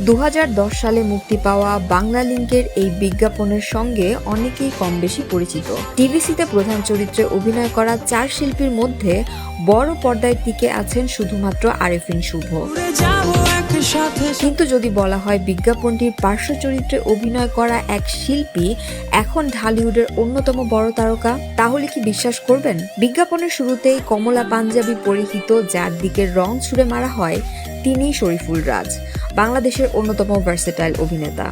2010 সালে মুক্তি পাওয়া বাংলা লিংকের এই বিজ্ঞাপনের সঙ্গে অনেকেই কম বেশি পরিচিত। টিভিসিতে প্রধান চরিত্রে অভিনয় করা 4 শিল্পীর মধ্যে বড় পর্দায় টিকে আছেন শুধুমাত্র আরেফিন শুভ। কিন্তু যদি বলা হয় বিজ্ঞাপনটির পার্শ্ব চরিত্রে অভিনয় করা এক শিল্পী এখন ঢালিউডের অন্যতম বড় তারকা, তাহলে কি বিশ্বাস করবেন? বিজ্ঞাপনের শুরুতেই কমলা পাঞ্জাবি পরিহিত যার দিকে রং ছুড়ে মারা হয় তিনিই শরীফুল রাজ, বাংলাদেশের অন্যতম ভার্সেটাইল অভিনেতা।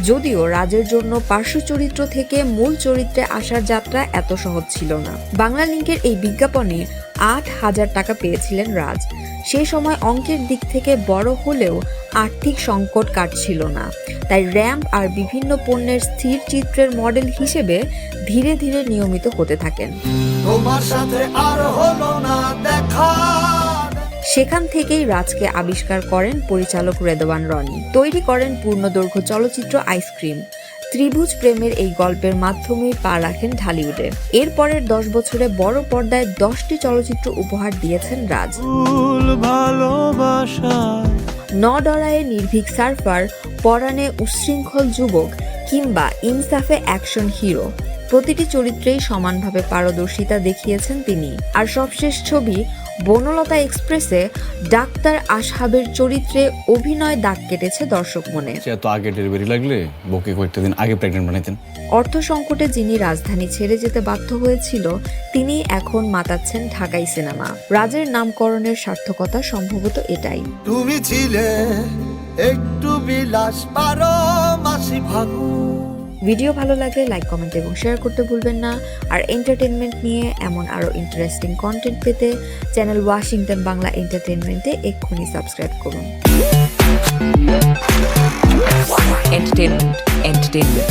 যদিও রাজের জন্য পার্শ্ব চরিত্র থেকে মূল চরিত্রে আসার যাত্রা এত সহজ ছিল না। বাংলা লিংকের এই বিজ্ঞাপনে 8,000 টাকা পেয়েছিলেন রাজ। সেই সময় অঙ্কের দিক থেকে বড় হলেও আর্থিক সংকট কাটছিল না, তাই র্যাম্প আর বিভিন্ন পণ্যের স্থির চিত্রের মডেল হিসেবে ধীরে ধীরে নিয়মিত হতে থাকেন। তোমার সাথে আর হলো না দেখা। সেখান থেকেই রাজকে আবিষ্কার করেন পরিচালক রেদওয়ান রনি। তৈরি করেন পূর্ণদৈর্ঘ্য চলচ্চিত্র আইসক্রিম। ত্রিভুজ প্রেমের এই গল্পের মাধ্যমেই পা রাখেন ঢালিউডে। এর পরের 10 বছরে বড় পর্দায় 10টি চলচ্চিত্র উপহার দিয়েছেন রাজ। নডরায়ে নির্ভীক সার্ফার, পরাণে উচ্ছৃঙ্খল যুবক কিংবা ইনসাফে অ্যাকশন হিরো, প্রতিটি চরিত্রেই সমানভাবে পারদর্শিতা দেখিয়েছেন তিনি। আর সবশেষ ছবি বনলতা এক্সপ্রেসে ডাক্তার আসহাবের চরিত্রে অভিনয় দাগ কেটেছে দর্শক মনে। এত আগে ডেলিভারি লাগলে বউকে কয়েকটা দিন আগে প্রেগন্যান্ট বানাইতেন। অর্থ সংকটে যিনি রাজধানী ছেড়ে যেতে বাধ্য হয়েছিল তিনি এখন মাতাচ্ছেন ঢাকাই সিনেমা। রাজের নামকরণের সার্থকতা সম্ভবত এটাই। তুমি ছিলে একটু বিলাস পারো মাসি ভাগু। ভিডিও ভালো লাগলে লাইক, কমেন্ট এবং শেয়ার করতে ভুলবেন না। আর এন্টারটেনমেন্ট নিয়ে এমন আরো ইন্টারেস্টিং কন্টেন্ট পেতে চ্যানেল ওয়াশিংটন বাংলা এন্টারটেনমেন্টে এক্ষুনি সাবস্ক্রাইব করুন। entertainment